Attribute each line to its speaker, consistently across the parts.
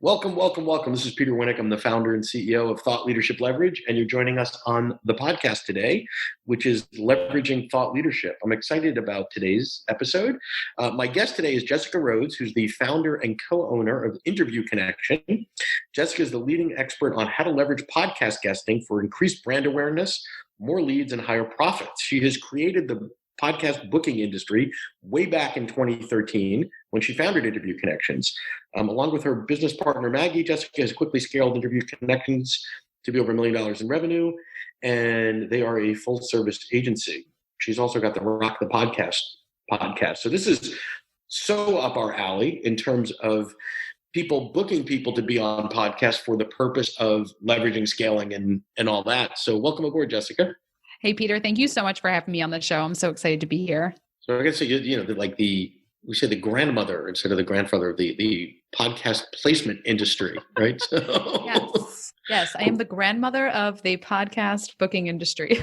Speaker 1: Welcome, welcome, welcome. This is Peter Winnick. I'm the founder and CEO of Thought Leadership Leverage, and you're joining us on the podcast today, which is Leveraging Thought Leadership. I'm excited about today's episode. My guest today is Jessica Rhodes, who's the founder and co-owner of Interview Connection. Jessica is the leading expert on how to leverage podcast guesting for increased brand awareness, more leads, and higher profits. She has created the podcast booking industry way back in 2013 when she founded Interview Connections. Along with her business partner, Maggie, Jessica has quickly scaled Interview Connections to be over $1 million in revenue, and they are a full-service agency. She's also got the Rock the podcast. So this is so up our alley in terms of people booking people to be on podcasts for the purpose of leveraging, scaling, and all that. So welcome aboard, Jessica.
Speaker 2: Hey, Peter, thank you so much for having me on the show. I'm so excited to be here.
Speaker 1: So I guess, we say the grandmother instead of the grandfather of the podcast placement industry, right?
Speaker 2: Yes, I am the grandmother of the podcast booking industry.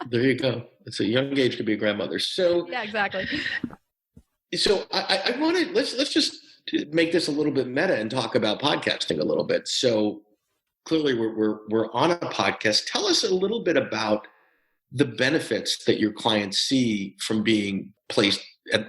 Speaker 1: There you go. It's a young age to be a grandmother. So
Speaker 2: yeah, exactly.
Speaker 1: So I want to let's just make this a little bit meta and talk about podcasting a little bit. So clearly we're on a podcast. Tell us a little bit about the benefits that your clients see from being placed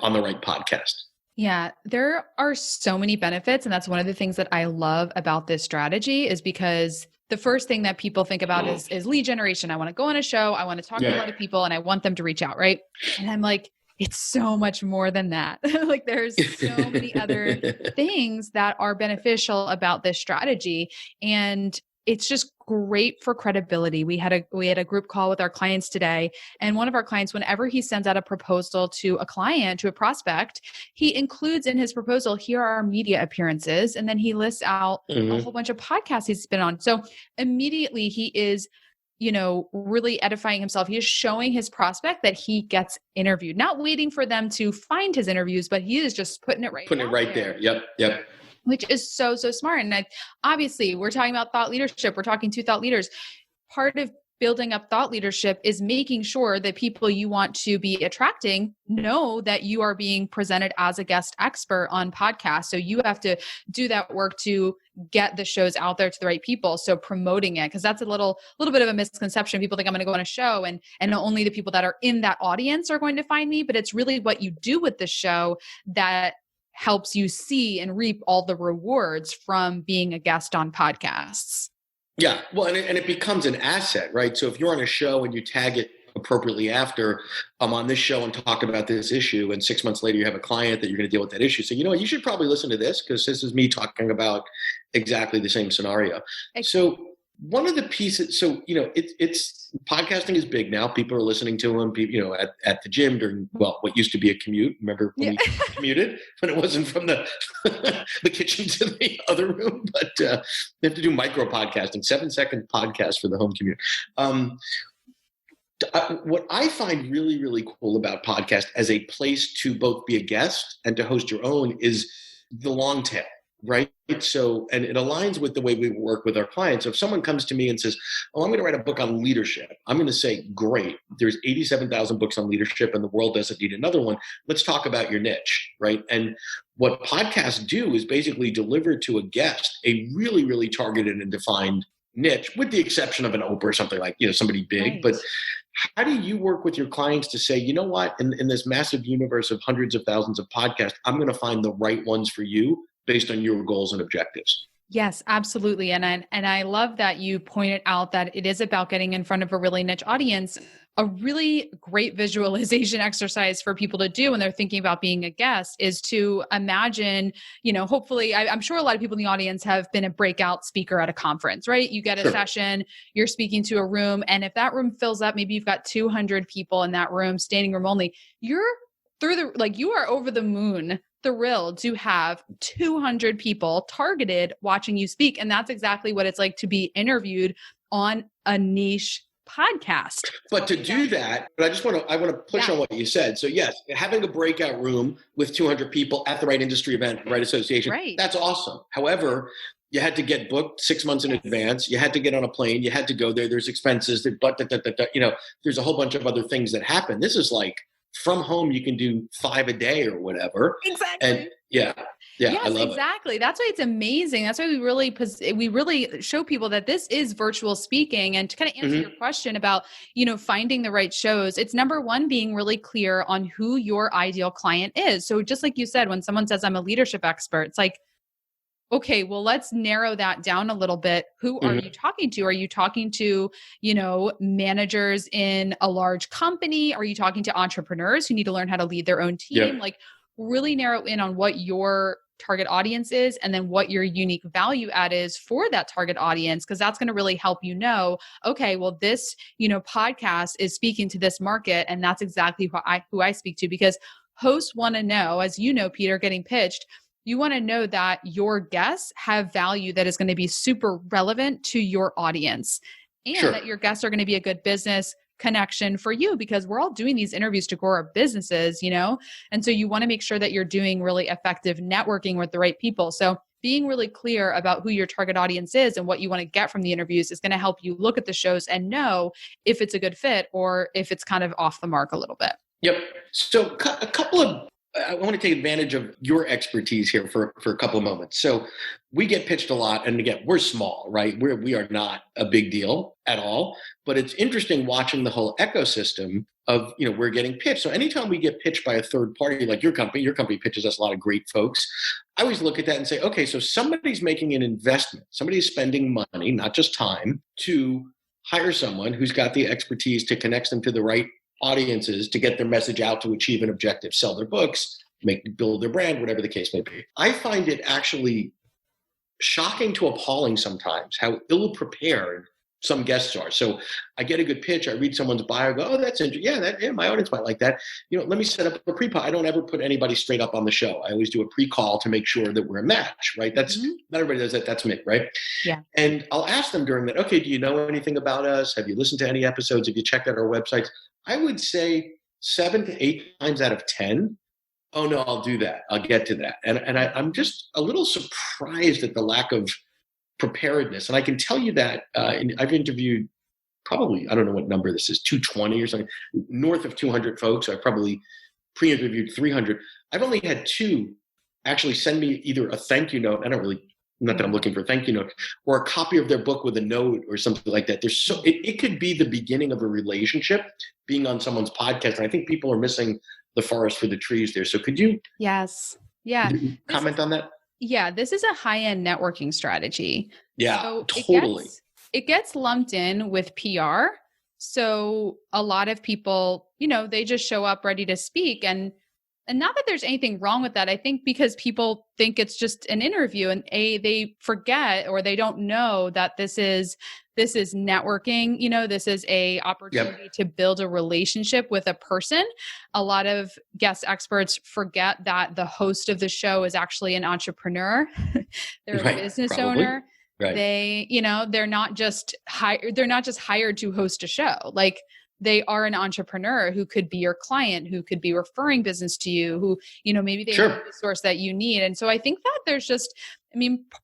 Speaker 1: on the right podcast.
Speaker 2: Yeah, there are so many benefits. And that's one of the things that I love about this strategy is because the first thing that people think about is lead generation. I want to go on a show. I want to talk to a lot of people and I want them to reach out, right? And I'm like, it's so much more than that. Like there's so many other things that are beneficial about this strategy. And it's just great for credibility. We had a group call with our clients today, and one of our clients, whenever he sends out a proposal to a client, to a prospect, he includes in his proposal, here are our media appearances, and then he lists out a whole bunch of podcasts he's been on. So immediately he is, really edifying himself. He is showing his prospect that he gets interviewed, not waiting for them to find his interviews, but he is just putting it right
Speaker 1: there. Yep.
Speaker 2: Which is so smart. And obviously, we're talking about thought leadership. We're talking to thought leaders. Part of building up thought leadership is making sure that people you want to be attracting know that you are being presented as a guest expert on podcasts. So you have to do that work to get the shows out there to the right people. So promoting it, because that's a little bit of a misconception. People think I'm going to go on a show and only the people that are in that audience are going to find me, but it's really what you do with the show that helps you see and reap all the rewards from being a guest on podcasts.
Speaker 1: Yeah. Well, and it becomes an asset, right? So if you're on a show and you tag it appropriately after, I'm on this show and talk about this issue, and 6 months later you have a client that you're going to deal with that issue. So, you should probably listen to this because this is me talking about exactly the same scenario. So one of the pieces, it's podcasting is big now. People are listening to them, at the gym during, what used to be a commute. Remember when we commuted, when it wasn't from the kitchen to the other room, but they have to do micro podcasting, 7-second podcast for the home commute. What I find really, really cool about podcast as a place to both be a guest and to host your own is the long tail. Right. So, and it aligns with the way we work with our clients. So if someone comes to me and says, I'm going to write a book on leadership, I'm going to say, great. There's 87,000 books on leadership and the world doesn't need another one. Let's talk about your niche. Right. And what podcasts do is basically deliver to a guest a really, really targeted and defined niche, with the exception of an Oprah or something like, somebody big. Right. But how do you work with your clients to say, you know what, in this massive universe of hundreds of thousands of podcasts, I'm going to find the right ones for you based on your goals and objectives?
Speaker 2: Yes, absolutely. And I love that you pointed out that it is about getting in front of a really niche audience. A really great visualization exercise for people to do when they're thinking about being a guest is to imagine, hopefully, I'm sure a lot of people in the audience have been a breakout speaker at a conference, right? You get a session, you're speaking to a room, and if that room fills up, maybe you've got 200 people in that room, standing room only, you are over the moon thrilled to have 200 people targeted watching you speak. And that's exactly what it's like to be interviewed on a niche podcast.
Speaker 1: But to do that, but I want to push on what you said. So yes, having a breakout room with 200 people at the right industry event, right association, that's awesome. However, you had to get booked 6 months in advance. You had to get on a plane. You had to go there. There's expenses. There's a whole bunch of other things that happen. This is like, from home, you can do 5 a day or whatever.
Speaker 2: Exactly.
Speaker 1: And Yeah, I
Speaker 2: Yes,
Speaker 1: love it.
Speaker 2: exactly. That's why it's amazing. That's why we really show people that this is virtual speaking. And to kind of answer your
Speaker 1: Hmm.
Speaker 2: question about, finding the right shows, it's number one, being really clear on who your ideal client is. So just like you said, when someone says I'm a leadership expert, it's like, okay, well, let's narrow that down a little bit. Who are you
Speaker 1: Hmm.
Speaker 2: talking to? Are you talking to, managers in a large company? Are you talking to entrepreneurs who need to learn how to lead their own
Speaker 1: Yeah,
Speaker 2: team? Like, really narrow in on what your target audience is and then what your unique value add is for that target audience, because that's going to really help okay, well, this, podcast is speaking to this market, and that's exactly who I speak to, because hosts want to know, as you know, Peter, getting pitched, you want to know that your guests have value that is going to be super relevant to your audience, and
Speaker 1: sure.
Speaker 2: that your guests are going to be a good business connection for you, because we're all doing these interviews to grow our businesses, and so you want to make sure that you're doing really effective networking with the right people. So being really clear about who your target audience is and what you want to get from the interviews is going to help you look at the shows and know if it's a good fit or if it's kind of off the mark a little bit.
Speaker 1: Yep. So a couple of I want to take advantage of your expertise here for a couple of moments. So we get pitched a lot, and again, we're small, right? We are not a big deal at all, but it's interesting watching the whole ecosystem of, we're getting pitched. So anytime we get pitched by a third party, like your company pitches us a lot of great folks. I always look at that and say, okay, so somebody's making an investment, somebody's spending money, not just time, to hire someone who's got the expertise to connect them to the right audiences to get their message out to achieve an objective, sell their books, build their brand, whatever the case may be. I find it actually shocking to appalling sometimes how ill prepared some guests are. So I get a good pitch, I read someone's bio, I go, oh, that's interesting. Yeah, my audience might like that. Let me set up a pre-call. I don't ever put anybody straight up on the show. I always do a pre-call to make sure that we're a match, right? That's
Speaker 2: Mhm.
Speaker 1: not everybody does that. That's me, right?
Speaker 2: Yeah.
Speaker 1: And I'll ask them during that, okay, do you know anything about us? Have you listened to any episodes? Have you checked out our websites? I would say 7 to 8 times out of 10, oh no, I'll do that. I'll get to that. And I'm just a little surprised at the lack of preparedness. And I can tell you that I've interviewed probably, I don't know what number this is, 220 or something, north of 200 folks. I've probably pre-interviewed 300. I've only had two actually send me either a thank you note. Not that I'm looking for a thank you note, or a copy of their book with a note or something like that. It could be the beginning of a relationship being on someone's podcast. And I think people are missing the forest for the trees there. So could you
Speaker 2: Yes. Yeah.
Speaker 1: comment on that?
Speaker 2: Yeah, this is a high-end networking strategy.
Speaker 1: Yeah,
Speaker 2: So it
Speaker 1: totally.
Speaker 2: gets it gets lumped in with PR. So a lot of people, they just show up ready to speak, and not that there's anything wrong with that. I think because people think it's just an interview, and they forget, or they don't know that this is networking. This is a
Speaker 1: Yep.
Speaker 2: opportunity to build a relationship with a person. A lot of guest experts forget that the host of the show is actually an entrepreneur. They're a
Speaker 1: Right.
Speaker 2: business
Speaker 1: Probably.
Speaker 2: owner.
Speaker 1: Right.
Speaker 2: They're not just hired to host a show. Like, they are an entrepreneur who could be your client, who could be referring business to you, who, maybe they have
Speaker 1: Sure.
Speaker 2: the source that you need. And so I think that there's just,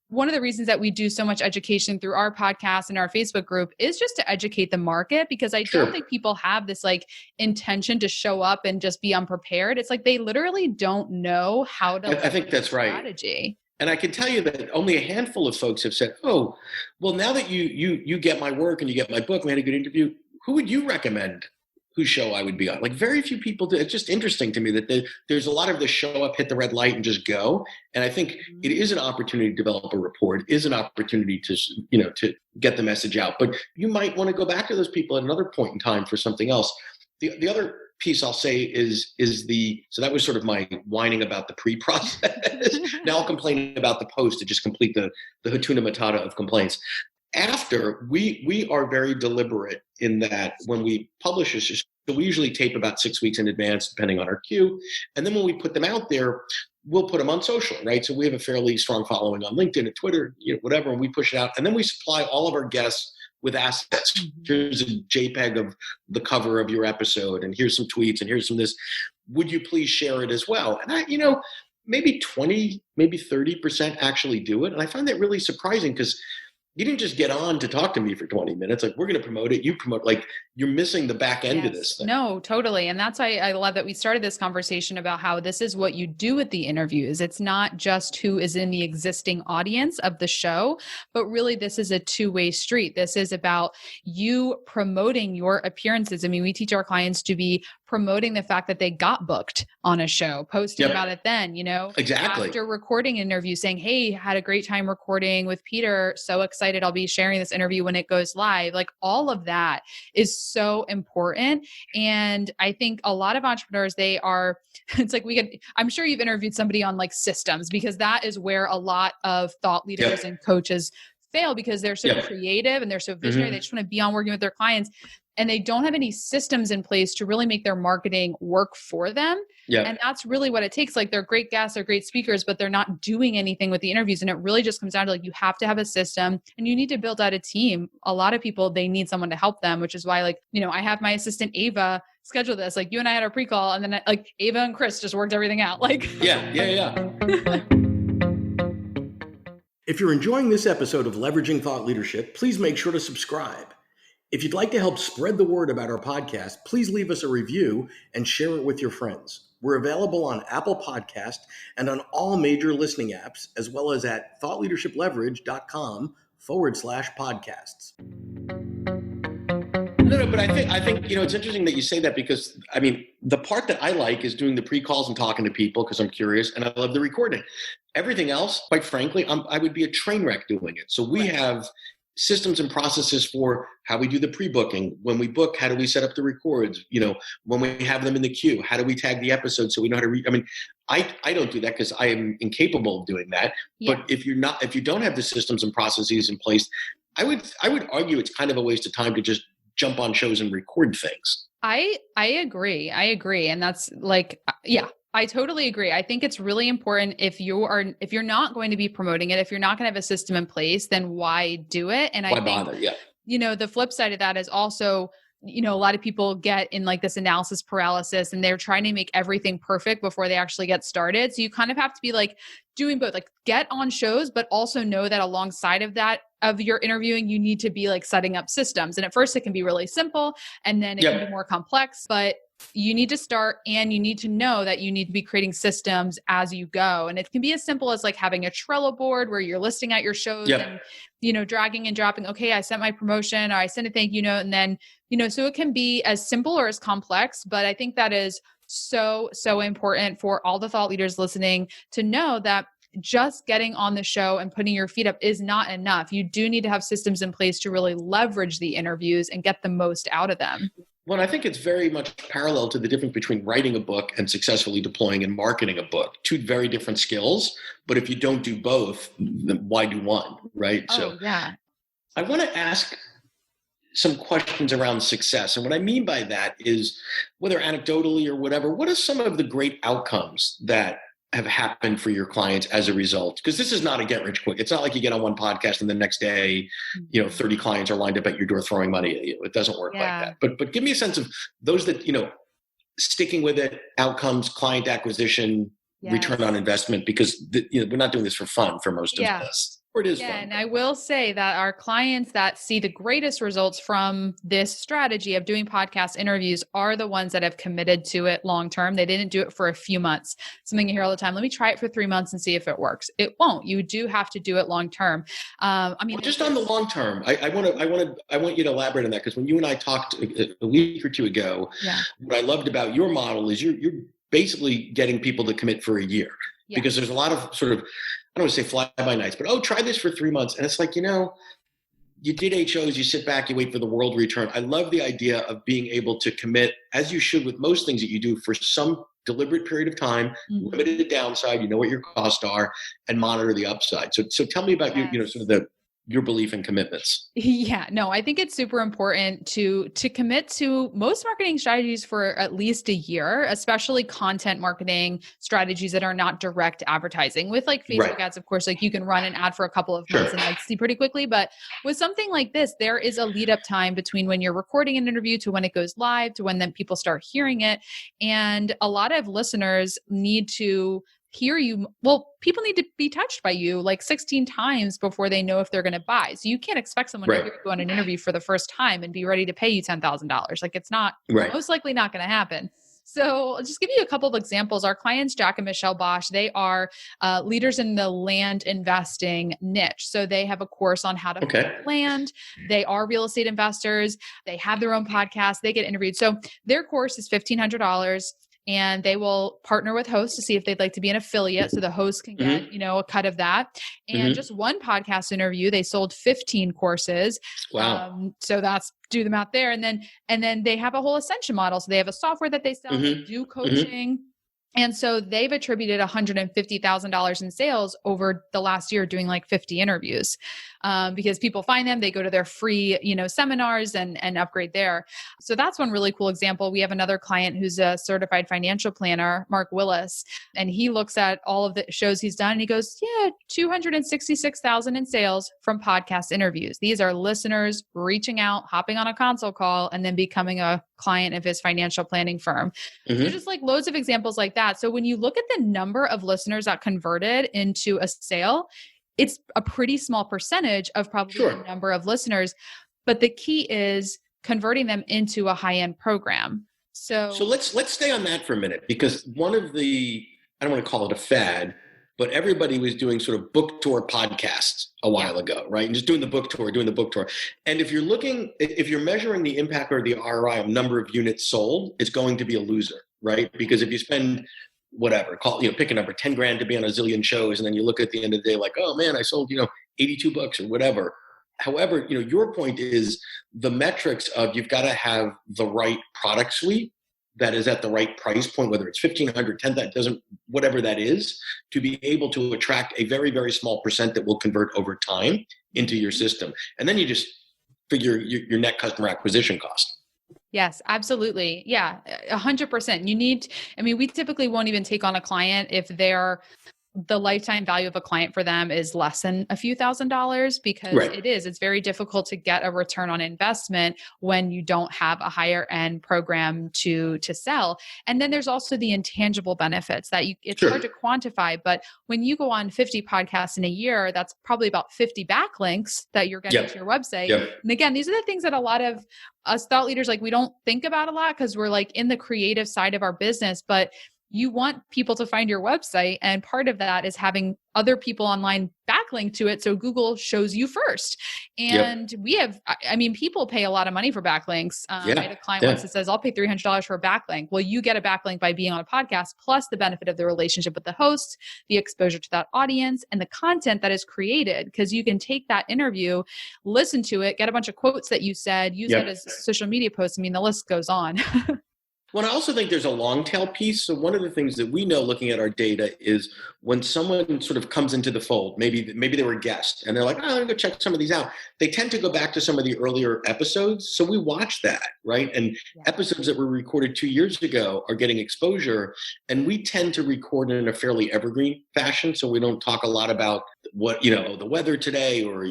Speaker 2: one of the reasons that we do so much education through our podcast and our Facebook group is just to educate the market, because I
Speaker 1: Sure.
Speaker 2: don't think people have this like intention to show up and just be unprepared. It's like they literally don't know how to
Speaker 1: I think that's right.
Speaker 2: strategy.
Speaker 1: And I can tell you that only a handful of folks have said, "Oh, well, now that you get my work and you get my book, we had a good interview. Who would you recommend? Whose show I would be on?" Like, very few people do. It's just interesting to me that there's a lot of this show up, hit the red light, and just go. And I think it is an opportunity to develop a rapport. It is an opportunity to get the message out. But you might want to go back to those people at another point in time for something else. The other piece I'll say is so that was sort of my whining about the pre-process. Now I'll complain about the post to just complete the Hatuna Matata of complaints. After, we are very deliberate in that when we publish this, so we usually tape about 6 weeks in advance, depending on our queue. And then when we put them out there, we'll put them on social, right? So we have a fairly strong following on LinkedIn and Twitter, whatever, and we push it out. And then we supply all of our guests with assets. Here's a JPEG of the cover of your episode, and here's some tweets, and here's some this. Would you please share it as well? And maybe 20, maybe 30% actually do it. And I find that really surprising, because you didn't just get on to talk to me for 20 minutes. Like, we're going to promote it. You promote, like, you're missing the back end of this thing.
Speaker 2: No, totally. And that's why I love that we started this conversation about how this is what you do with the interviews. It's not just who is in the existing audience of the show, but really this is a two-way street. This is about you promoting your appearances. I mean, we teach our clients to be promoting the fact that they got booked on a show, posting about it then,
Speaker 1: Exactly.
Speaker 2: after recording an interview saying, hey, had a great time recording with Peter. So excited. I'll be sharing this interview when it goes live. Like, all of that is so important. And I think a lot of entrepreneurs, it's like I'm sure you've interviewed somebody on like systems, because that is where a lot of thought leaders and coaches fail, because they're so creative and they're so visionary. They just want to be on working with their clients, and they don't have any systems in place to really make their marketing work for them. And that's really what it takes. Like, they're great guests, they're great speakers, but they're not doing anything with the interviews. And it really just comes down to, like, you have to have a system and you need to build out a team. A lot of people, they need someone to help them, which is why, like, I have my assistant Ava schedule this. Like, you and I had our pre-call, and then like Ava and Chris just worked everything out. Like,
Speaker 1: If you're enjoying this episode of Leveraging Thought Leadership, please make sure to subscribe. If you'd like to help spread the word about our podcast, please leave us a review and share it with your friends. We're available on Apple Podcast and on all major listening apps, as well as at thoughtleadershipleverage.com/podcasts. No, but I think it's interesting that you say that, because I mean, the part that I like is doing the pre-calls and talking to people because I'm curious, and I love the recording. Everything else, quite frankly, I would be a train wreck doing it. So we have systems and processes for how we do the pre-booking. When we book, how do we set up the records? When we have them in the queue, how do we tag the episode so we know how to read? I mean, I don't do that because I am incapable of doing that. Yeah. But if you don't have the systems and processes in place, I would argue it's kind of a waste of time to just jump on shows and record things.
Speaker 2: I agree. And that's like, I totally agree. I think it's really important, if you're not going to be promoting it, if you're not going to have a system in place, then why do it? And
Speaker 1: why bother? Yeah.
Speaker 2: The flip side of that is also, a lot of people get in like this analysis paralysis, and they're trying to make everything perfect before they actually get started. So you kind of have to be like doing both, like get on shows, but also know that alongside of that, of your interviewing, you need to be like setting up systems. And at first it can be really simple, and then it can be more complex, but you need to start, and you need to know that you need to be creating systems as you go. And it can be as simple as like having a Trello board where you're listing out your shows and, dragging and dropping, okay, I sent my promotion, or I sent a thank you note. And then, so it can be as simple or as complex, but I think that is so, so important for all the thought leaders listening to know that just getting on the show and putting your feet up is not enough. You do need to have systems in place to really leverage the interviews and get the most out of them.
Speaker 1: Well, I think it's very much parallel to the difference between writing a book and successfully deploying and marketing a book. Two very different skills, but if you don't do both, then why do one, right? I want to ask some questions around success. And what I mean by that is, whether anecdotally or whatever, what are some of the great outcomes that have happened for your clients as a result? Because this is not a get rich quick. It's not like you get on one podcast and the next day, 30 clients are lined up at your door throwing money at you. It doesn't work like that. But give me a sense of those that, sticking with it, outcomes, client acquisition, return on investment, because we're not doing this for fun for most of us. Or it is fun.
Speaker 2: And I will say that our clients that see the greatest results from this strategy of doing podcast interviews are the ones that have committed to it long term. They didn't do it for a few months. Something you hear all the time, let me try it for 3 months and see if it works. It won't. You do have to do it long term.
Speaker 1: Just on the long term, I want you to elaborate on that, because when you and I talked a week or two ago, what I loved about your model is you're basically getting people to commit for a year. Because there's a lot of sort of, I don't want to say fly by nights, but try this for 3 months. And it's like, you did 8 shows, you sit back, you wait for the world to return. I love the idea of being able to commit, as you should with most things that you do, for some deliberate period of time, limited downside, you know what your costs are, and monitor the upside. So tell me about your belief and commitments.
Speaker 2: I think it's super important to commit to most marketing strategies for at least a year, especially content marketing strategies that are not direct advertising. With like Facebook ads, of course, like you can run an ad for a couple of months and like see pretty quickly. But with something like this, there is a lead up time between when you're recording an interview to when it goes live to when then people start hearing it. And a lot of listeners need to hear you. Well, people need to be touched by you like 16 times before they know if they're going to buy. So you can't expect someone to hear you on an interview for the first time and be ready to pay you $10,000. Like it's not most likely not going to happen. So I'll just give you a couple of examples. Our clients, Jack and Michelle Bosch, they are leaders in the land investing niche. So they have a course on how to find land. They are real estate investors. They have their own podcast. They get interviewed. So their course is $1,500. And they will partner with hosts to see if they'd like to be an affiliate. So the host can get, a cut of that. And just one podcast interview, they sold 15 courses.
Speaker 1: Wow.
Speaker 2: So that's do the math there. And then they have a whole ascension model. So they have a software that they sell, they do coaching. And so they've attributed $150,000 in sales over the last year doing like 50 interviews because people find them, they go to their free, seminars and upgrade there. So that's one really cool example. We have another client who's a certified financial planner, Mark Willis, and he looks at all of the shows he's done and he goes, 266,000 in sales from podcast interviews. These are listeners reaching out, hopping on a console call, and then becoming a client of his financial planning firm. So just like loads of examples like that. So when you look at the number of listeners that converted into a sale, it's a pretty small percentage of probably the number of listeners, but the key is converting them into a high-end program. So
Speaker 1: let's stay on that for a minute, because one of the, I don't want to call it a fad, but everybody was doing sort of book tour podcasts a while ago, right? And just doing the book tour. And if you're measuring the impact or the ROI of number of units sold, it's going to be a loser, right? Because if you spend whatever, pick a number, 10 grand to be on a zillion shows, and then you look at the end of the day like, oh man, I sold, 82 books or whatever. However, your point is the metrics of you've got to have the right product suite that is at the right price point, whether it's 1,500, 10,000, whatever that is, to be able to attract a very, very small percent that will convert over time into your system. And then you just figure your net customer acquisition cost.
Speaker 2: Yes, absolutely. Yeah, 100%. We typically won't even take on a client if the lifetime value of a client for them is less than a few $1,000s, because it's very difficult to get a return on investment when you don't have a higher end program to sell. And then there's also the intangible benefits that it's hard to quantify, but when you go on 50 podcasts in a year, that's probably about 50 backlinks that you're getting to your website. And again, these are the things that a lot of us thought leaders, we don't think about a lot because we're in the creative side of our business, but you want people to find your website. And part of that is having other people online backlink to it. So Google shows you first. And we have, people pay a lot of money for backlinks. I had a client once that says, I'll pay $300 for a backlink. Well, you get a backlink by being on a podcast, plus the benefit of the relationship with the host, the exposure to that audience, and the content that is created. Because you can take that interview, listen to it, get a bunch of quotes that you said, use that as social media posts. The list goes on.
Speaker 1: Well, I also think there's a long tail piece. So one of the things that we know looking at our data is when someone sort of comes into the fold, maybe they were a guest and they're like, I'm going to go check some of these out. They tend to go back to some of the earlier episodes. So we watch that, right? And episodes that were recorded 2 years ago are getting exposure. And we tend to record in a fairly evergreen fashion. So we don't talk a lot about what, the weather today or,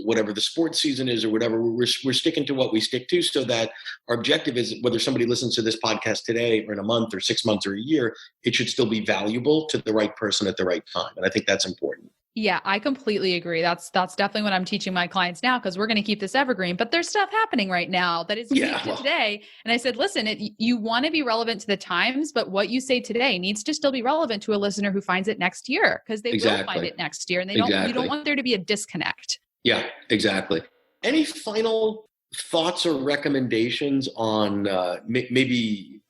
Speaker 1: whatever the sports season is or whatever. We're sticking to what we stick to, so that our objective is whether somebody listens to this podcast today or in a month or 6 months or a year, it should still be valuable to the right person at the right time. And I think that's important.
Speaker 2: Yeah, I completely agree. That's definitely what I'm teaching my clients now, because we're going to keep this evergreen, but there's stuff happening right now that is unique to today. And I said, listen, you want to be relevant to the times, but what you say today needs to still be relevant to a listener who finds it next year, because they will find it next year, and you don't want there to be a disconnect.
Speaker 1: Yeah, exactly. Any final thoughts or recommendations on maybe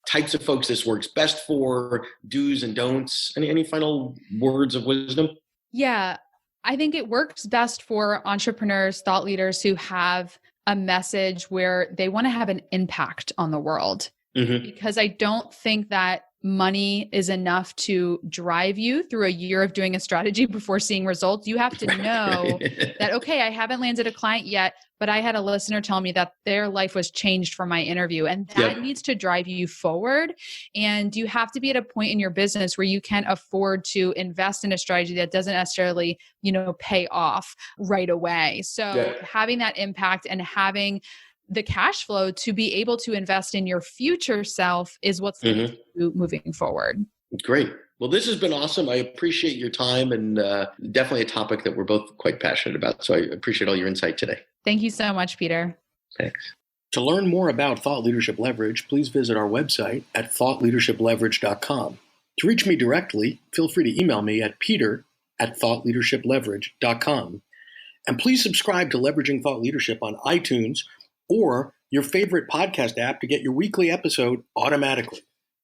Speaker 1: types of folks this works best for, do's and don'ts? Any final words of wisdom?
Speaker 2: Yeah, I think it works best for entrepreneurs, thought leaders who have a message where they want to have an impact on the world. Because I don't think that money is enough to drive you through a year of doing a strategy before seeing results. You have to know that, okay, I haven't landed a client yet, but I had a listener tell me that their life was changed from my interview, and that needs to drive you forward. And you have to be at a point in your business where you can afford to invest in a strategy that doesn't necessarily, pay off right away. So having that impact and having the cash flow to be able to invest in your future self is what's moving forward.
Speaker 1: Great. Well, this has been awesome. I appreciate your time and definitely a topic that we're both quite passionate about. So I appreciate all your insight today.
Speaker 2: Thank you so much, Peter.
Speaker 1: Thanks. To learn more about Thought Leadership Leverage, please visit our website at thoughtleadershipleverage.com. To reach me directly, feel free to email me at peter@thoughtleadershipleverage.com. And please subscribe to Leveraging Thought Leadership on iTunes or your favorite podcast app to get your weekly episode automatically.